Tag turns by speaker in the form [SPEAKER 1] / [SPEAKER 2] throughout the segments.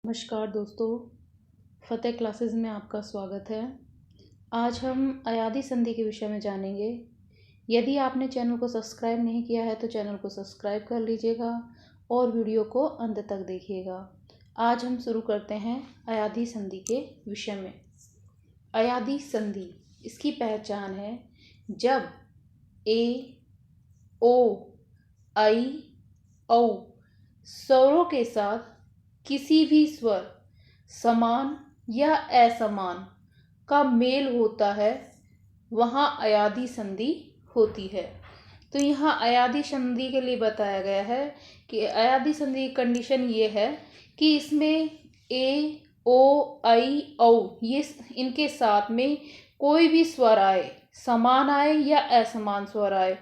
[SPEAKER 1] नमस्कार दोस्तों, फ़तेह क्लासेस में आपका स्वागत है। आज हम अयादी संधि के विषय में जानेंगे। यदि आपने चैनल को सब्सक्राइब नहीं किया है तो चैनल को सब्सक्राइब कर लीजिएगा और वीडियो को अंत तक देखिएगा। आज हम शुरू करते हैं अयादी संधि के विषय में। अयादी संधि, इसकी पहचान है जब ए, ओ, आई, औ स्वरों के साथ किसी भी स्वर समान या असमान का मेल होता है, वहाँ अयादी संधि होती है। तो यहाँ अयादी संधि के लिए बताया गया है कि अयादी संधि की कंडीशन ये है कि इसमें ए, ओ, आई, औ ये इनके साथ में कोई भी स्वर आए, समान आए या असमान स्वर आए,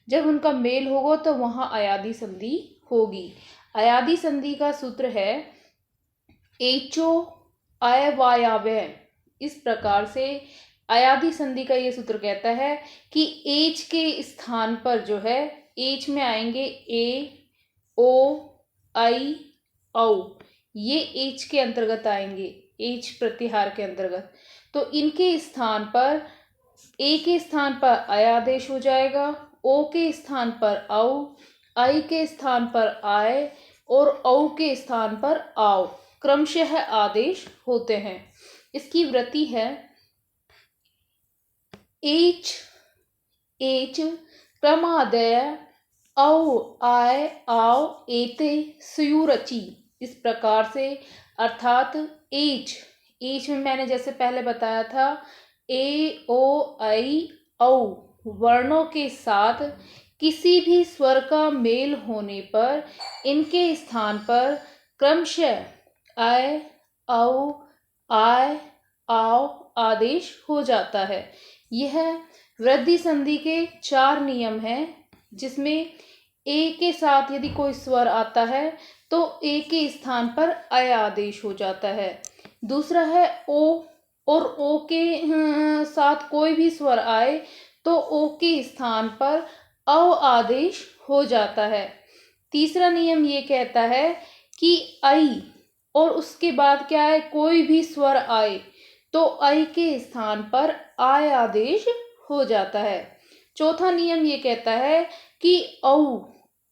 [SPEAKER 1] जब उनका मेल होगा तो वहाँ अयादी संधि होगी। अयादी संधि का सूत्र है एचो अयवायावय। इस प्रकार से अयादी संधि का ये सूत्र कहता है कि एच के स्थान पर जो है, एच में आएंगे ए, ओ, आई, औ, ये एच के अंतर्गत आएंगे, एच प्रत्याहार के अंतर्गत। तो इनके स्थान पर ए के स्थान पर अयादेश हो जाएगा, ओ के स्थान पर औ, आई के स्थान पर आय और औ के स्थान पर आओ क्रमशः आदेश होते हैं। इसकी वृत्ति है एच एच क्रमादय औ आय आओ एते सुयुरचि। इस प्रकार से, अर्थात एच एच में मैंने जैसे पहले बताया था, ए, ओ, आई, औ वर्णों के साथ किसी भी स्वर का मेल होने पर इनके स्थान पर क्रमशः अय, औ, आय, आओ आदेश हो जाता है। यह वृद्धि संधि के 4 नियम हैं, जिसमें ए के साथ यदि कोई स्वर आता है तो ए के स्थान पर अय आदेश हो जाता है। दूसरा है ओ, और ओ के साथ कोई भी स्वर आए तो ओ के स्थान पर औ आदेश हो जाता है। तीसरा नियम ये कहता है कि आई और उसके बाद क्या है, कोई भी स्वर आए तो आई के स्थान पर आय आदेश हो जाता है। चौथा नियम ये कहता है कि औ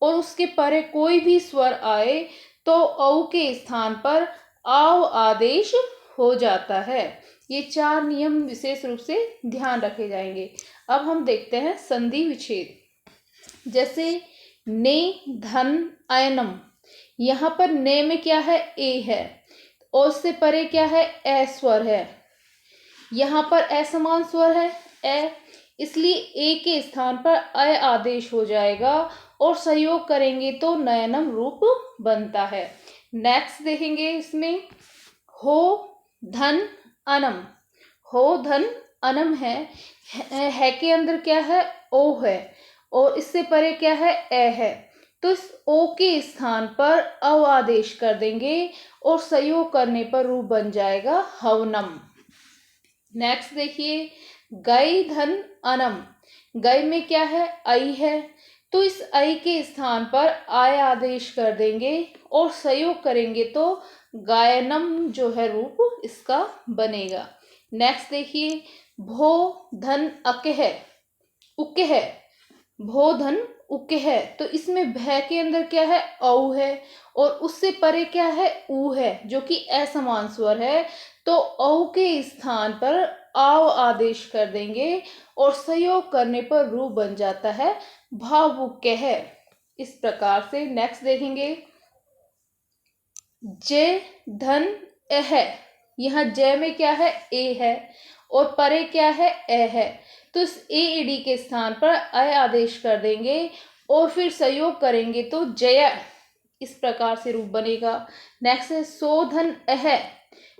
[SPEAKER 1] और उसके परे कोई भी स्वर आए तो औ के स्थान पर आओ आदेश हो जाता है। ये 4 नियम विशेष रूप से ध्यान रखे जाएंगे। अब हम देखते हैं संधि विच्छेद। जैसे ने, धन, अयनम। यहाँ पर ने में क्या है, ए है और उससे परे क्या है, ए स्वर है। यहाँ पर असमान स्वर है ए, इसलिए ए के स्थान पर अय आदेश हो जाएगा और संयोग करेंगे तो नयनम रूप बनता है। नेक्स्ट देखेंगे, इसमें हो, धन, अनम। हो, धन, अनम है के अंदर क्या है, ओ है और इससे परे क्या है, ए है। तो इस ओ के स्थान पर अव आदेश कर देंगे और संयोग करने पर रूप बन जाएगा हवनम। नेक्स्ट देखिए, गई, धन, अनम। गई में क्या है, आई है, तो इस आई के स्थान पर आय आदेश कर देंगे और संयोग करेंगे तो गायनम जो है रूप इसका बनेगा। नेक्स्ट देखिए, भो, धन, अकह, उकह। भो, धन, उकह, तो इसमें भय के अंदर क्या है, औ है और उससे परे क्या है, ऊ है, जो कि असमान स्वर है। तो औ के स्थान पर आव आदेश कर देंगे और संयोग करने पर रूप बन जाता है भावुकह। इस प्रकार से नेक्स्ट देखेंगे, जय, धन, अह। यहाँ जय में क्या है, ए है और परे क्या है, ए है, तो इस ए ईडी के स्थान पर अय आदेश कर देंगे और फिर संयोग करेंगे तो जय, इस प्रकार से रूप बनेगा। नेक्स्ट है सो, धन, अह।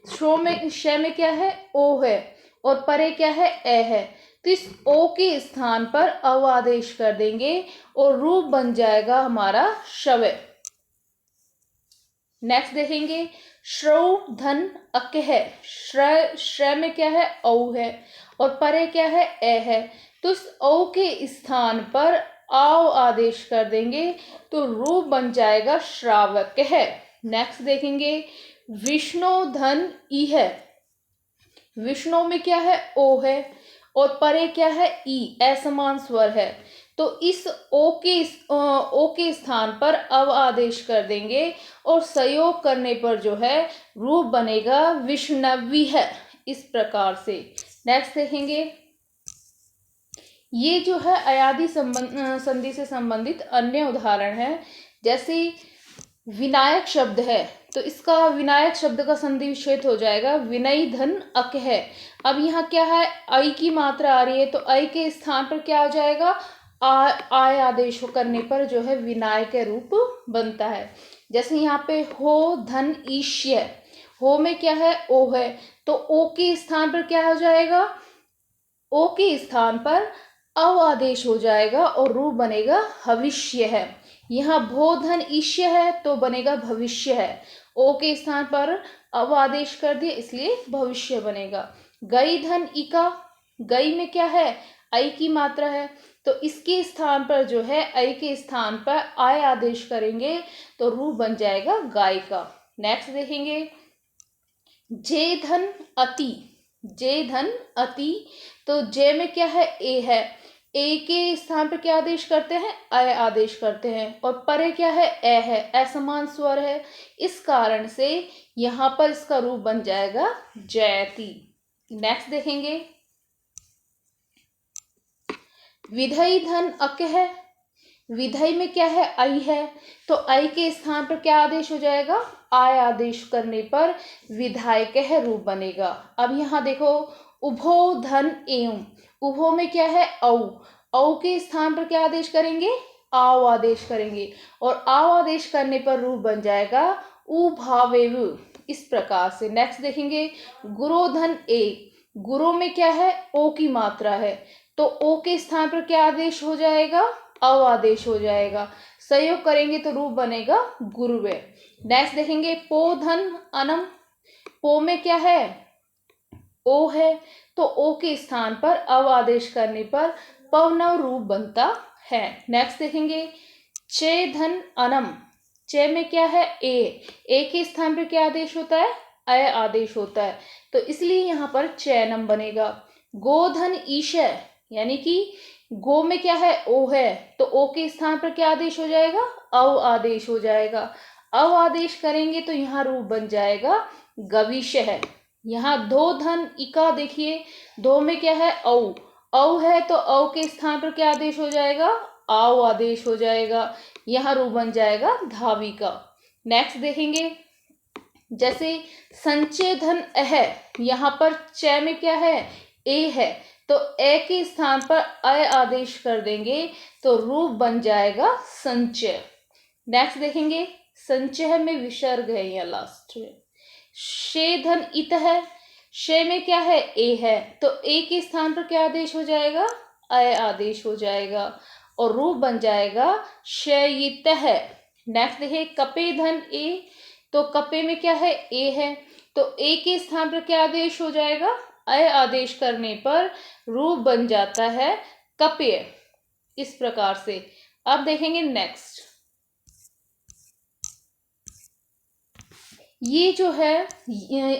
[SPEAKER 1] शो में, श में क्या है, ओ है और परे क्या है, ए है, तो इस ओ के स्थान पर अव आदेश कर देंगे और रूप बन जाएगा हमारा शव। नेक्स्ट देखेंगे, श्रव, धन, अकह। श्र में क्या है, औ है और परे क्या है, ए है, तो इस औ के स्थान पर आओ आदेश कर देंगे तो रूप बन जाएगा श्रावक है। नेक्स्ट देखेंगे, विष्णु धन ई है, विष्णु में क्या है, ओ है, और परे क्या है, ई, असमान स्वर है। तो इस ओ के स्थान पर अव आदेश कर देंगे और संयोग करने पर जो है रूप बनेगा विष्णवी है, इस प्रकार से। नेक्स्ट देखेंगे, ये जो है अयादि संधि से संबंधित अन्य उदाहरण है। जैसे विनायक शब्द है, तो इसका विनायक शब्द का संधि विच्छेद हो जाएगा विनयी धन अक है। अब यहाँ क्या है, आई की मात्रा आ रही है, तो आई के स्थान पर क्या हो जाएगा, आय आदेश करने पर जो है विनायक के रूप बनता है। जैसे यहाँ पे हो धन ईश्य, हो में क्या है, ओ है, तो ओ के स्थान पर क्या हो जाएगा, ओ के स्थान पर अव आदेश हो जाएगा और रूप बनेगा भविष्य है। यहाँ भो धन ईश्य है तो बनेगा भविष्य है, ओ के स्थान पर अव आदेश कर दिया इसलिए भविष्य बनेगा। गई धन इका, गई में क्या है, आई की मात्रा है, तो इसके स्थान पर जो है आई के स्थान पर आय आदेश करेंगे तो रूप बन जाएगा गाय का। नेक्स्ट देखेंगे, जे धन अति, जे धन अति, तो जे में क्या है, ए है, ए के स्थान पर क्या आदेश करते हैं, अय आदेश करते हैं, और परे क्या है, ए है, असमान स्वर है, इस कारण से यहाँ पर इसका रूप बन जाएगा जयति। नेक्स्ट देखेंगे, विधई धन अक है, विधई में क्या है, आई है, तो आई के स्थान पर क्या आदेश हो जाएगा, आय आदेश करने पर विधायक है रूप बनेगा। अब यहाँ देखो, उभो धन एवं, उभो में क्या है, औ, औ के स्थान पर क्या आदेश करेंगे, आओ आदेश करेंगे, और आओ आदेश करने पर रूप बन जाएगा उभावेव, इस प्रकार से। नेक्स्ट देखेंगे, गुरो धन ए, गुरु में क्या है, ओ की मात्रा है, तो ओ के स्थान पर क्या आदेश हो जाएगा, अव आदेश हो जाएगा, संयोग करेंगे तो रूप बनेगा गुरुवे। नेक्स्ट देखेंगे, पो धन अनम, पो में क्या है, ओ है, तो ओ के स्थान पर अव आदेश करने पर पवनव रूप बनता है। नेक्स्ट देखेंगे, चे धन अनम, चे में क्या है, ए के स्थान पर क्या आदेश होता है, अय आदेश होता है, तो इसलिए यहाँ पर चैनम बनेगा। गोधन ईशय, यानी कि गो में क्या है, ओ है, तो ओ के स्थान पर क्या आदेश हो जाएगा, अव आदेश हो जाएगा, अव आदेश करेंगे तो यहाँ रूप बन जाएगा गविश है। यहाँ दो धन इका, देखिए दो में क्या है, औ, औ है, तो औ के स्थान पर क्या आदेश हो जाएगा, आओ आदेश हो जाएगा, यहाँ रूप बन जाएगा धावी का। नेक्स्ट देखेंगे, जैसे संचय धन अह, यहाँ पर च में क्या है, ए है, तो ए के स्थान पर अय आदेश कर देंगे तो रूप बन जाएगा संचय। नेक्स्ट देखेंगे, संचय में विसर्ग है यहाँ लास्ट में। शे धन इत है, शे में क्या है, ए है, तो ए के स्थान पर क्या आदेश हो जाएगा, अय आदेश हो जाएगा और रूप बन जाएगा शयित है। नेक्स्ट देखिए, कपे धन ए, तो कपे में क्या है, ए है, तो ए के स्थान पर क्या आदेश हो जाएगा, अय आदेश करने पर रूप बन जाता है कपेय, इस प्रकार से। अब देखेंगे नेक्स्ट, ये जो है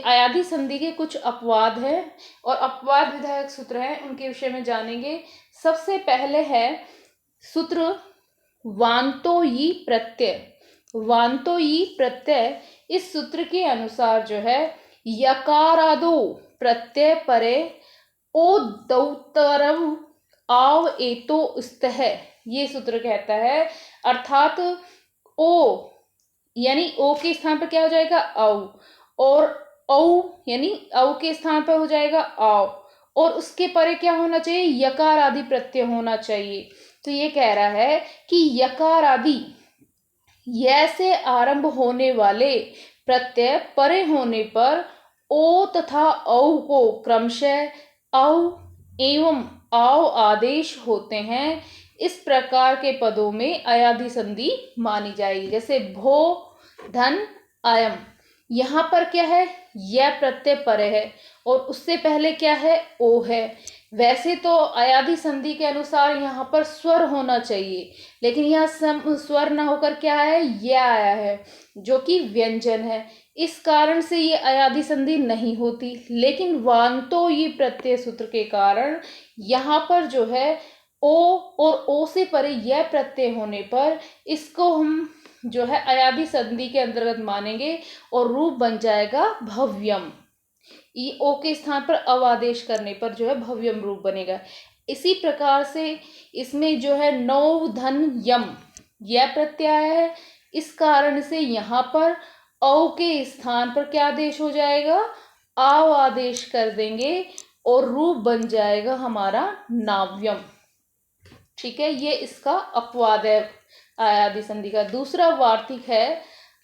[SPEAKER 1] अयादि संधि के कुछ अपवाद है और अपवाद विधायक सूत्र हैं, उनके विषय में जानेंगे। सबसे पहले है सूत्र वांतोयी प्रत्यय। वांतोयी प्रत्यय, इस सूत्र के अनुसार जो है यकारादो प्रत्यय परे ओ दौतरव आव एतो स्तः, ये सूत्र कहता है, अर्थात ओ यानी ओ के स्थान पर क्या हो जाएगा, औ, और औ यानी औ के स्थान पर हो जाएगा आओ, और उसके परे क्या होना चाहिए, यकार आदि प्रत्यय होना चाहिए। तो ये कह रहा है कि यकार आदि य से आरंभ होने वाले प्रत्यय परे होने पर ओ तथा औ को क्रमशः औ एवं आओ आदेश होते हैं। इस प्रकार के पदों में अयादि संधि मानी जाएगी। जैसे भो धन अयम, यहाँ पर क्या है, यह प्रत्यय परे है और उससे पहले क्या है, ओ है। वैसे तो अयादि संधि के अनुसार यहाँ पर स्वर होना चाहिए, लेकिन यहाँ स्वर ना होकर क्या है, यह आया है जो कि व्यंजन है। इस कारण से ये अयादि संधि नहीं होती। लेकिन वांतो ये प्रत्यय सूत्र के कारण यहाँ पर जो है ओ और ओ से परे यह प्रत्यय होने पर इसको हम जो है अयादि संधि के अंतर्गत मानेंगे और रूप बन जाएगा भव्यम। ई ओ के स्थान पर अवादेश करने पर जो है भव्यम रूप बनेगा। इसी प्रकार से इसमें जो है नौ धन यम यह प्रत्यय है। इस कारण से यहाँ पर औ के स्थान पर क्या आदेश हो जाएगा, आव आदेश कर देंगे और रूप बन जाएगा हमारा नाव्यम। ठीक है, ये इसका अपवाद है अयादि संधि का। दूसरा वार्तिक है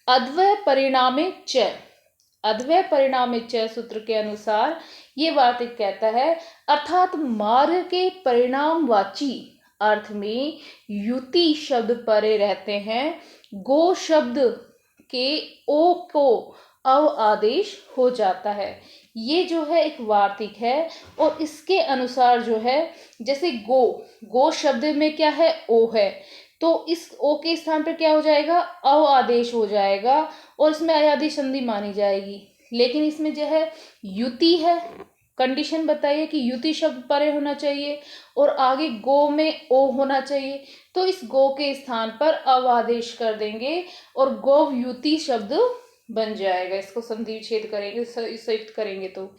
[SPEAKER 1] अद्वय परिणामे च। अद्वय परिणामे च सूत्र के अनुसार ये वार्तिक कहता है अर्थात मार्ग के परिणामवाची अर्थ में युति शब्द परे रहते हैं, गो शब्द के ओ को अव आदेश हो जाता है। ये जो है एक वार्तिक है और इसके अनुसार जो है जैसे गो शब्द में क्या है, ओ है, तो इस ओ के स्थान पर क्या हो जाएगा, अव आदेश हो जाएगा और इसमें अयादि संधि मानी जाएगी। लेकिन इसमें जो है युति है, कंडीशन बताइए कि युति शब्द परे होना चाहिए और आगे गो में ओ होना चाहिए, तो इस गो के स्थान पर अव आदेश कर देंगे और गो युति शब्द बन जाएगा। इसको संधि विच्छेद करेंगे, संयुक्त करेंगे तो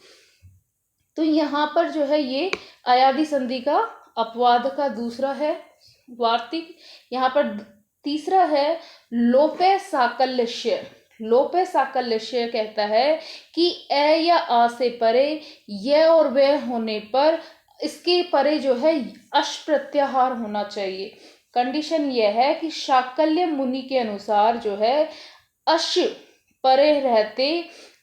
[SPEAKER 1] यहाँ पर जो है ये अयादि संधि का अपवाद का दूसरा है वार्तिक। यहाँ पर तीसरा है लोपे साकल्यस्य। लोपे साकल्यस्य कहता है कि ए या आ से परे य और वे होने पर इसके परे जो है अश प्रत्याहार होना चाहिए। कंडीशन यह है कि शाकल्य मुनि के अनुसार जो है अश परे रहते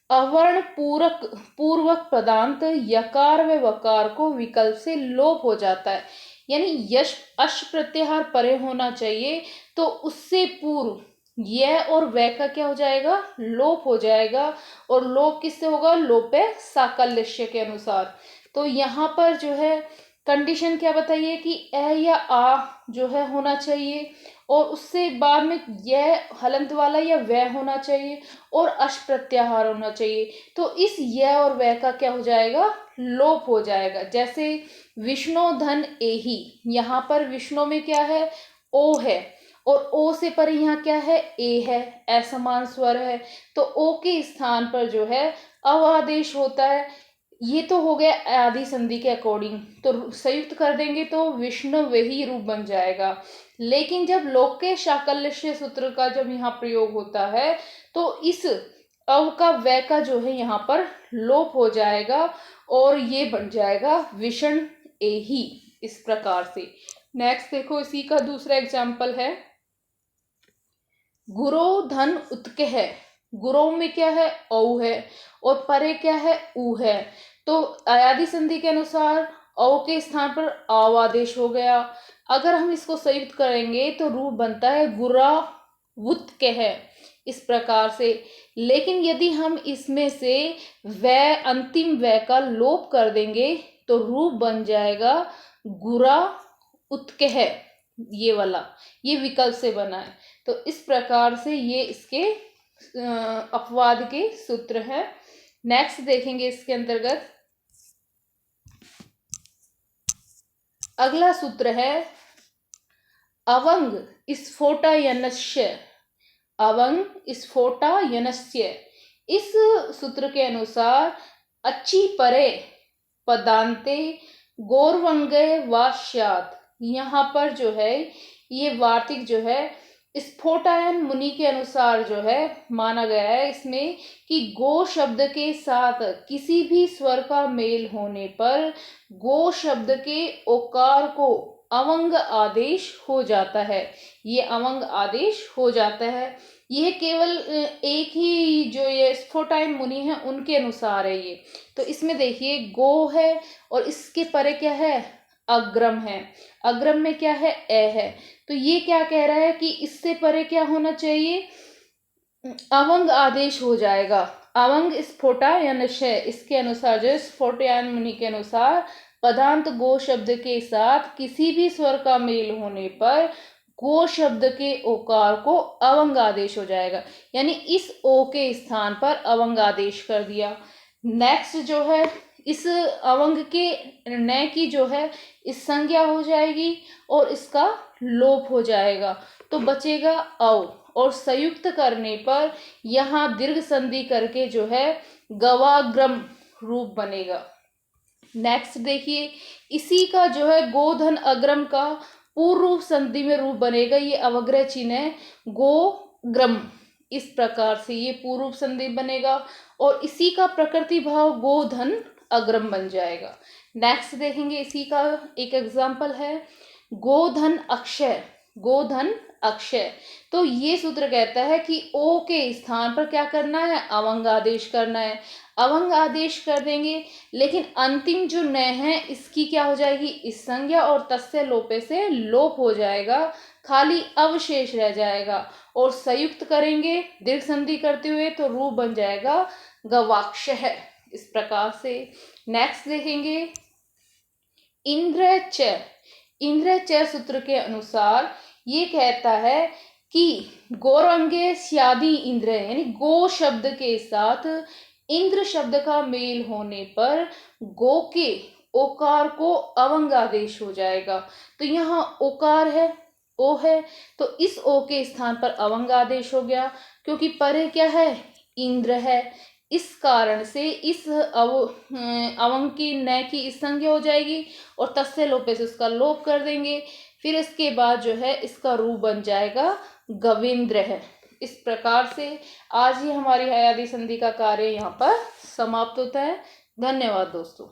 [SPEAKER 1] अवर्ण पूर्वक पदांत यकार व वकार को विकल्प से लोप हो जाता है। यानी यश अश प्रत्याहार परे होना चाहिए, तो उससे पूर्व यह और वह का क्या हो जाएगा, लोप हो जाएगा। और लोप किससे होगा, लोपे साकल्यस्य के अनुसार। तो यहाँ पर जो है कंडीशन क्या बताइए कि ए या आ जो है होना चाहिए और उससे बाद में यह हलंत वाला या वह होना चाहिए और अश प्रत्याहार होना चाहिए। तो इस यह और वह का क्या हो जाएगा, लोप हो जाएगा। जैसे विष्णु धन एही, यहाँ पर विष्णु में क्या है, ओ है और ओ से पर यहाँ क्या है, ए है, असमान स्वर है, तो ओ के स्थान पर जो है अवादेश होता है। ये तो हो गया आदि संधि के अकॉर्डिंग, तो संयुक्त कर देंगे तो विष्णु वही रूप बन जाएगा। लेकिन जब लोके शाकल्य सूत्र का जब यहाँ प्रयोग होता है तो इस अव का वै का जो है यहाँ पर लोप हो जाएगा और ये बन जाएगा विषण एही। इस प्रकार से नेक्स्ट देखो, इसी का दूसरा एग्जाम्पल है गुरो धन उत्के है। गुरो में क्या है, औ है और परे क्या है, ऊ है। तो अयादि संधि के अनुसार औ के स्थान पर आव आदेश हो गया। अगर हम इसको संयुक्त करेंगे तो रूप बनता है गुरा वुत्के है, इस प्रकार से। लेकिन यदि हम इसमें से वै अंतिम वै का लोप कर देंगे तो रूप बन जाएगा गुरा उत्के है, ये वाला, ये विकल्प से बना है। तो इस प्रकार से ये इसके अपवाद के सूत्र हैं। नेक्स्ट देखेंगे इसके अंतर्गत अगला सूत्र है अवंग स्फोटयनस्य। अवंग स्फोटयनस्य, इस सूत्र के अनुसार अच्छी परे पदांते गौरवंगे व स्यात्। यहाँ पर जो है ये वार्तिक जो है स्फोटायन मुनि के अनुसार जो है माना गया है इसमें कि गो शब्द के साथ किसी भी स्वर का मेल होने पर गो शब्द के ओकार को अवंग आदेश हो जाता है। ये अवंग आदेश हो जाता है। यह केवल एक ही जो ये स्फोटायन मुनि है उनके अनुसार है ये। तो इसमें देखिए गो है और इसके परे क्या है, अग्रम है। अग्रम में क्या है, ए है। तो ये क्या कह रहा है कि इससे परे क्या होना चाहिए, अवंग आदेश हो जाएगा। अवंग स्फोटायन शय, इसके अनुसार जो स्फोटायन मुनि के अनुसार पदांत गो शब्द के साथ किसी भी स्वर का मेल होने पर गो शब्द के ओकार को अवंग आदेश हो जाएगा, यानी इस ओ के स्थान पर अवंग आदेश कर दिया। नेक्स्ट जो है, इस अवंग के न की जो है इस संज्ञा हो जाएगी और इसका लोप हो जाएगा, तो बचेगा औ, और संयुक्त करने पर यहाँ दीर्घ संधि करके जो है गवाग्रम रूप बनेगा। नेक्स्ट देखिए, इसी का जो है गोधन अग्रम का पूर्व संधि में रूप बनेगा, ये अवग्रह चिन्ह है गोग्रम, इस प्रकार से ये पूर्व संधि बनेगा और इसी का प्रकृति भाव गोधन अग्रम बन जाएगा। नेक्स्ट देखेंगे, इसी का एक एग्जाम्पल है गोधन अक्षय, गोधन अक्षय। तो ये सूत्र कहता है कि ओ के स्थान पर क्या करना है, अवंग आदेश करना है। अवंग आदेश कर देंगे, लेकिन अंतिम जो न है इसकी क्या हो जाएगी, इस संज्ञा और तस्य लोपे से लोप हो जाएगा, खाली अवशेष रह जाएगा और संयुक्त करेंगे दीर्घ संधि करते हुए तो रूप बन जाएगा गवाक्षः, इस प्रकार से। नेक्स्ट देखेंगे इंद्र च, इंद्र च सूत्र के अनुसार ये कहता है कि गौरंगे स्यादि इंद्र, यानी गो शब्द के साथ इंद्र शब्द का मेल होने पर गो के ओकार को अवंग आदेश हो जाएगा। तो यहाँ ओकार है, ओ है, तो इस ओ के स्थान पर अवंग आदेश हो गया, क्योंकि परे क्या है, इंद्र है। इस कारण से इस अवंग की न की इस संज्ञा हो जाएगी और तस्य लोपे से उसका लोप कर देंगे, फिर इसके बाद जो है इसका रूप बन जाएगा गविंद्र है। इस प्रकार से आज ही हमारी हयादी संधि का कार्य यहाँ पर समाप्त होता है। धन्यवाद दोस्तों।